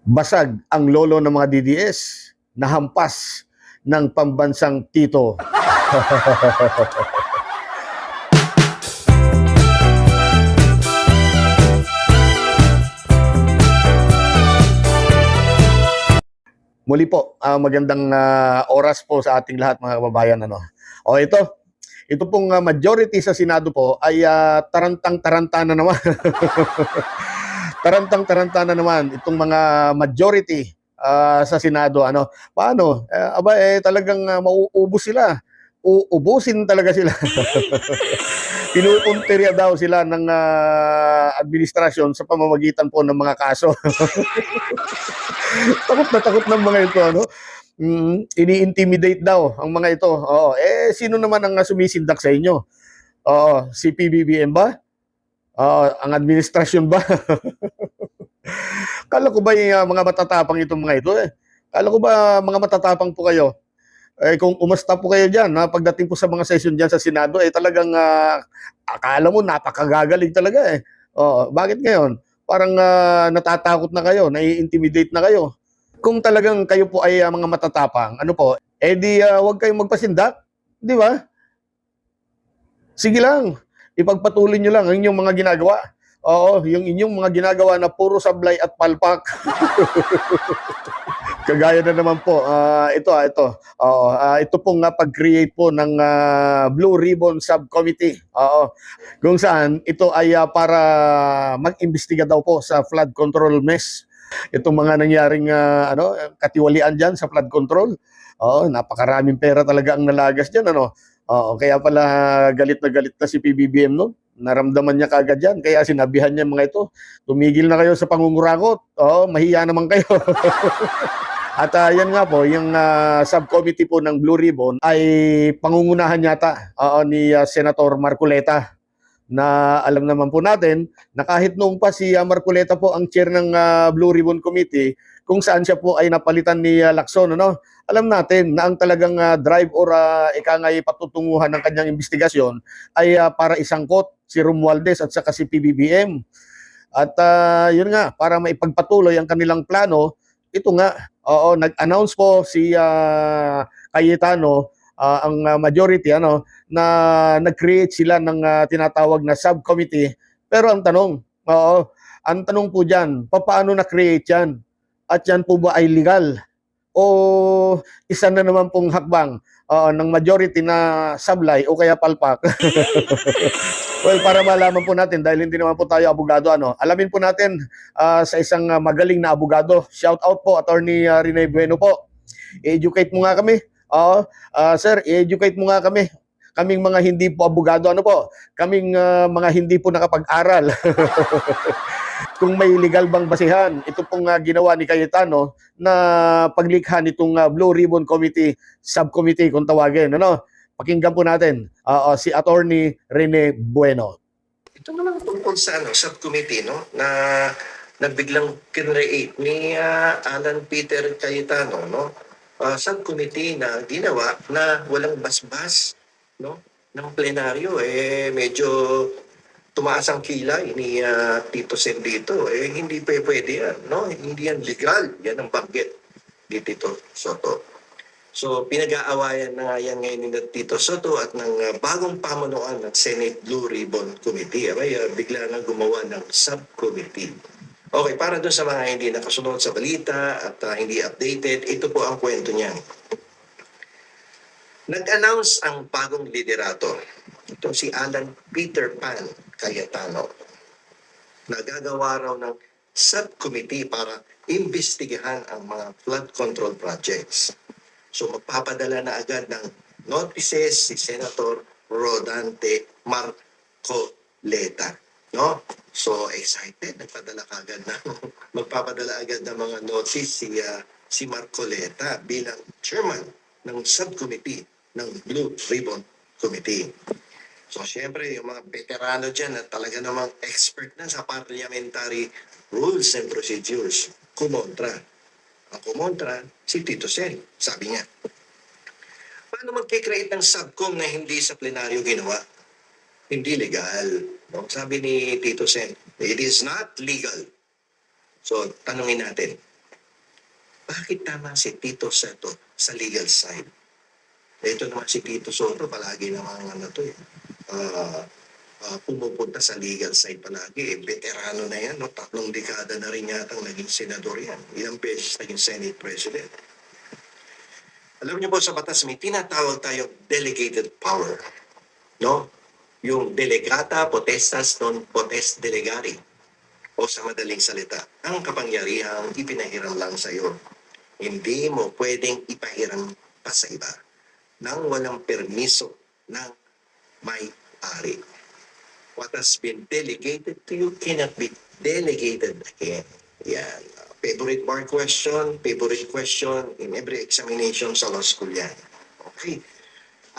Basag ang lolo ng mga DDS, nahampas ng pambansang tito. Muli po, magandang oras po sa ating lahat mga kababayan. O ito pong majority sa Senado po ay tarantang-taranta na naman. Tarantang-taranta na naman itong mga majority sa Senado. Paano? Talagang mauubos sila. Uubusin talaga sila. Pinupuntirya daw sila ng administrasyon sa pamamagitan po ng mga kaso. Takot ng mga ito, ini-intimidate daw ang mga ito. Sino naman ang sumisindak sa inyo? Si PBBM ba? Ang administrasyon ba? Kala ko ba yung mga matatapang itong mga ito Kala ko ba mga matatapang po kayo? Kung umasta po kayo dyan, pagdating po sa mga session dyan sa Senado, talagang akala mo napakagagaling talaga bakit ngayon? Parang natatakot na kayo, nai-intimidate na kayo. Kung talagang kayo po ay mga matatapang, huwag kayong magpasindak, di ba? Sige lang, ipagpatuloy nyo lang ang inyong mga ginagawa. Yung inyong mga ginagawa na puro sablay at palpak. Kagaya na naman po, ito pong pag-create po ng Blue Ribbon Subcommittee. Kung saan ito ay para mag-imbestiga daw po sa flood control mess. Itong mga nangyaring katiwalian dyan sa flood control. Napakaraming pera talaga ang nalagas dyan. Kaya pala galit na si PBBM no? Naramdaman niya kagad yan. Kaya sinabihan niya mga ito, tumigil na kayo sa pangungurakot. Mahiya naman kayo. At yan nga po, yung subcommittee po ng Blue Ribbon ay pangungunahan yata ni Senator Marcoleta, na alam naman po natin na kahit noong pa si Marcoleta po ang chair ng Blue Ribbon Committee, kung saan siya po ay napalitan ni Lacson, alam natin na ang talagang drive or ikangay patutunguhan ng kanyang investigasyon ay para isangkot si Romualdez at saka si PBBM. At yun nga, para maipagpatuloy ang kanilang plano, ito nga, nag-announce po si Cayetano, ang majority, na nag-create sila ng tinatawag na subcommittee. Pero ang tanong po dyan, paano na-create yan? At yan po ba ay legal? O isa na naman pong hakbang ng majority na sablay o kaya palpak? Well, para malaman po natin, dahil hindi naman po tayo abogado, alamin po natin sa isang magaling na abogado. Shout out po, Attorney Rene Bueno po. I-educate mo nga kami. Sir, i-educate mo nga kami. Kaming mga hindi po abogado, kaming mga hindi po nakapag-aral. Kung may legal bang basihan, ito pong ginawa ni Cayetano na paglikha nitong Blue Ribbon Committee, subcommittee kung tawagin. Pakinggan po natin si Attorney Rene Bueno. Ito naman tungkol sa subcommittee na nagbiglang kinreate ni Alan Peter Cayetano, subcommittee na ginawa na walang basbas ng plenaryo. Medyo tumaas ang kilay ni Tito Sen dito. Hindi pwede yan, hindi yan legal. Yan ang banggit ni Tito Soto. So, pinag-aawayan na yan ngayon ni Tito Soto at ng bagong pamunuan ng Senate Blue Ribbon Committee. Bigla na gumawa ng subcommittee. Okay, para doon sa mga hindi nakasunod sa balita at hindi updated, ito po ang kwento niyan. Nag-announce ang bagong liderato. Itong si Alan Peter Pan Cayetano. Nagagawa raw ng subcommittee para imbestigahan ang mga flood control projects. So magpapadala na agad ng notices si Senator Rodante Marcoleta. So excited, magpapadala agad ng mga notice si Marcoleta bilang chairman ng subcommittee ng Blue Ribbon Committee. So siyempre yung mga veterano dyan na talaga namang expert na sa parliamentary rules and procedures, kumontra. Ang kumontra, si Tito Sen, sabi niya. Paano mag-create ng subcom na hindi sa plenaryo ginawa? Hindi legal. Sabi ni Tito Sen, it is not legal. So, tanungin natin, bakit tama si Tito Soto sa legal side? Ito naman si Tito Soto, palagi naman ah, pumupunta sa legal side palagi. Veterano na yan, no? 3 dekada na rin yatang naging senador yan. Ilang beses naging Senate President. Alam niyo po sa batas, may tinatawag tayong delegated power. No? Yung delegata potestas non potest delegari. O sa madaling salita, ang kapangyarihang ipinahiram lang sa iyo. Hindi mo pwedeng ipahiram pa sa iba nang walang permiso ng may-ari. What has been delegated to you cannot be delegated again. Yan. Favorite question in every examination sa law school yan. Okay.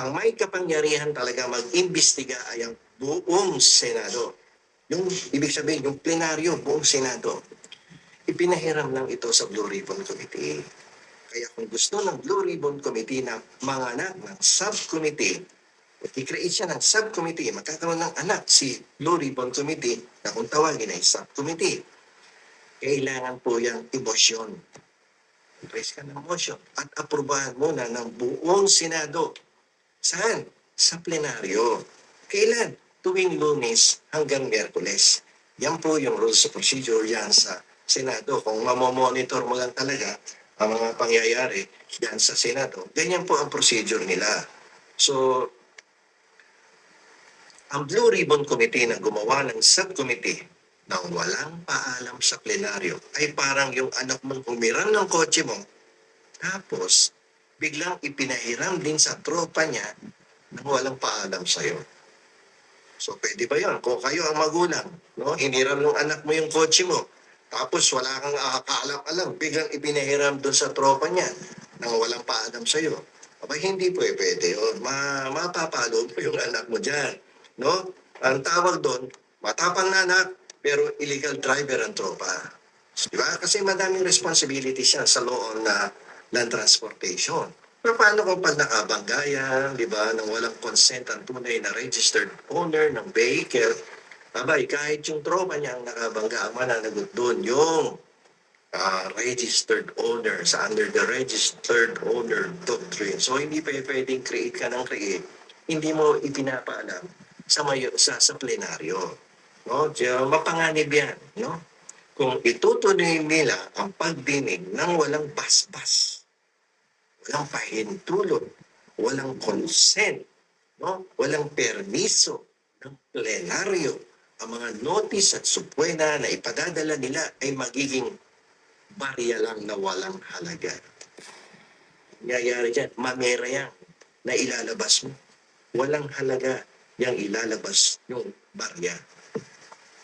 Ang may kapangyarihan talaga mag-imbestiga ay ang buong Senado. Yung ibig sabihin, yung plenaryo, buong Senado. Ipinahiram lang ito sa Blue Ribbon Committee. Kaya kung gusto ng Blue Ribbon Committee na manganak ng subcommittee, i-create siya ng subcommittee, magkakaroon ng anak si Blue Ribbon Committee na kung tawagin ay subcommittee. Kailangan po yung emosyon. Raise ka ng motion at aprobahan muna ng buong Senado. Saan? Sa plenaryo. Kailan? Tuwing Lunes hanggang Miyerkules. Yan po yung rules of procedure yan sa Senado. Kung mamomonitor mo lang talaga ang mga pangyayari yan sa Senado, ganyan po ang procedure nila. So, ang Blue Ribbon Committee na gumawa ng subcommittee nang walang paalam sa plenaryo ay parang yung anak mong humiram ng kotse mo, tapos biglang ipinahiram din sa tropa niya nang walang paalam sa'yo. So, pwede ba yun? Kung kayo ang magulang, no? Hiniram ng anak mo yung kotse mo, tapos wala kang kaalam-alam, biglang ipinahiram doon sa tropa niya nang walang paalam sa'yo. Aba, hindi po pwede yun. Mapapalo mo yung anak mo dyan. No? Ang tawag doon, matapang na anak, pero illegal driver ang tropa. Di ba? Kasi madaming responsibilities yan sa law on land transportation. Pero paano kung pag nakabanggayan, di ba, nang walang consent ang tunay na registered owner ng vehicle, abay, kahit yung tropa niya ang nakabangga, ang mananagot doon, yung registered owner sa under the registered owner doctrine. So, hindi pa pwedeng create ka ng create. Hindi mo ipinapaalam sa plenaryo. No? Mapanganib yan. No? Kung itutuloy nila ang pagdinig ng walang basbas, walang pahintulot, walang consent, no? Walang permiso ng plenaryo, ang mga notice at supwena na ipadadala nila ay magiging barya lang na walang halaga. Nangyayari dyan, mamera yan na ilalabas mo. Walang halaga yung ilalabas yung barya.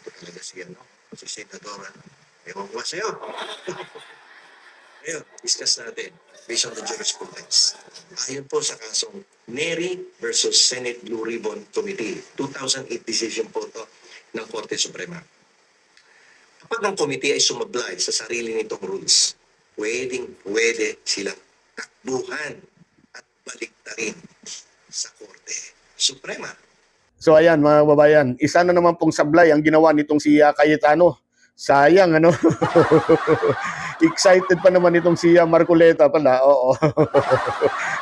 Ito talaga siya, no? Si Senadora. Ewan ko ba sa'yo? Ngayon, discuss natin based on the jurisprudence. Ayon po sa kasong Neri versus Senate Blue Ribbon Committee, 2008 decision po ito ng Korte Suprema. Kapag ang committee ay sumablay sa sarili nitong rules, pwede silang takbuhan at baliktarin sa Korte Suprema. So ayan mga babayan, isa na naman pong sablay ang ginawa nitong si Cayetano. Sayang ano. Excited pa naman itong si Marcoleta pala. Oo.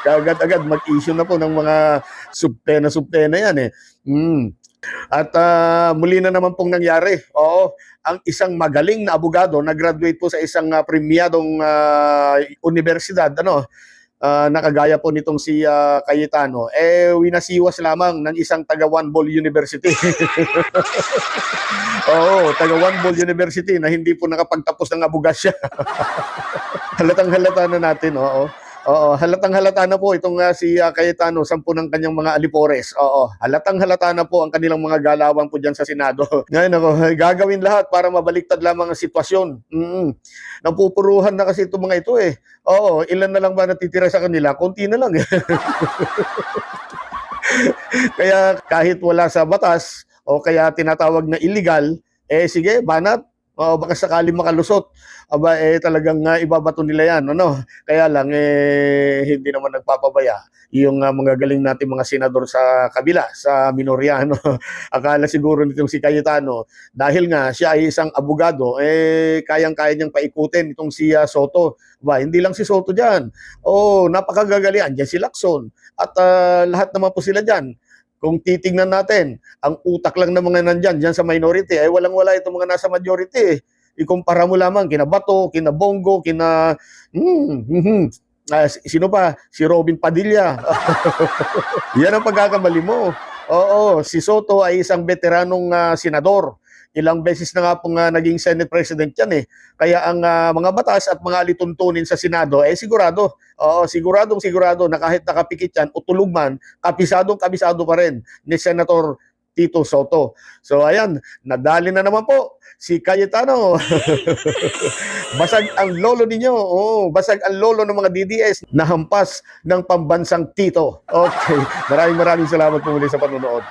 Agad-agad mag-issue na po ng mga subtena yan eh. At muli na naman pong nangyari. Oo, ang isang magaling na abogado na graduate po sa isang premiadong universidad, nakagaya po nitong si Cayetano, winasiwas lamang ng isang taga One Ball University. Oo, taga One Ball University na hindi po nakapagtapos ng abogasya. Halatang-halata na natin, oo. Oo, halatang-halata na po itong si Cayetano, 10 ng kanyang mga alipores. Oo, halatang-halata na po ang kanilang mga galawang po dyan sa Senado. Ngayon ako, gagawin lahat para mabaliktad lamang ang sitwasyon. Napupuruhan na kasi itong mga ito eh. Oo, ilan na lang ba natitira sa kanila? Konti na lang eh. Kaya kahit wala sa batas o kaya tinatawag na illegal, sige, banat, Baka sakali makalusot, aba, talagang ibabato nila yan, ano? Kaya lang, hindi naman nagpapabaya yung mga galing natin mga senador sa kabila, sa minorya, ano? Akala siguro nitong si Cayetano, dahil nga siya ay isang abogado, kayang-kaya niyang paikutin itong si Soto. Ba, hindi lang si Soto dyan. Napakagagaling. Diyan si Lacson. At lahat naman po sila dyan. Kung titingnan natin, ang utak lang ng mga nandyan, dyan sa minority, ay walang-wala itong mga nasa majority. Ikumpara mo lamang kina Bato, kina Bongo, kina... sino pa? Si Robin Padilla. Yan ang pagkakamali mo. Oo, si Soto ay isang veteranong senador. Ilang beses na nga pong naging Senate President yan eh. Kaya ang mga batas at mga alituntunin sa Senado, sigurado. Oo, sigurado na kahit nakapikit yan o tulog man, kabisado pa rin ni Senator Tito Soto. So ayan, nadali na naman po si Cayetano. Basag ang lolo ninyo. Basag ang lolo ng mga DDS na hampas ng pambansang Tito. Okay, maraming salamat po muli sa panonood.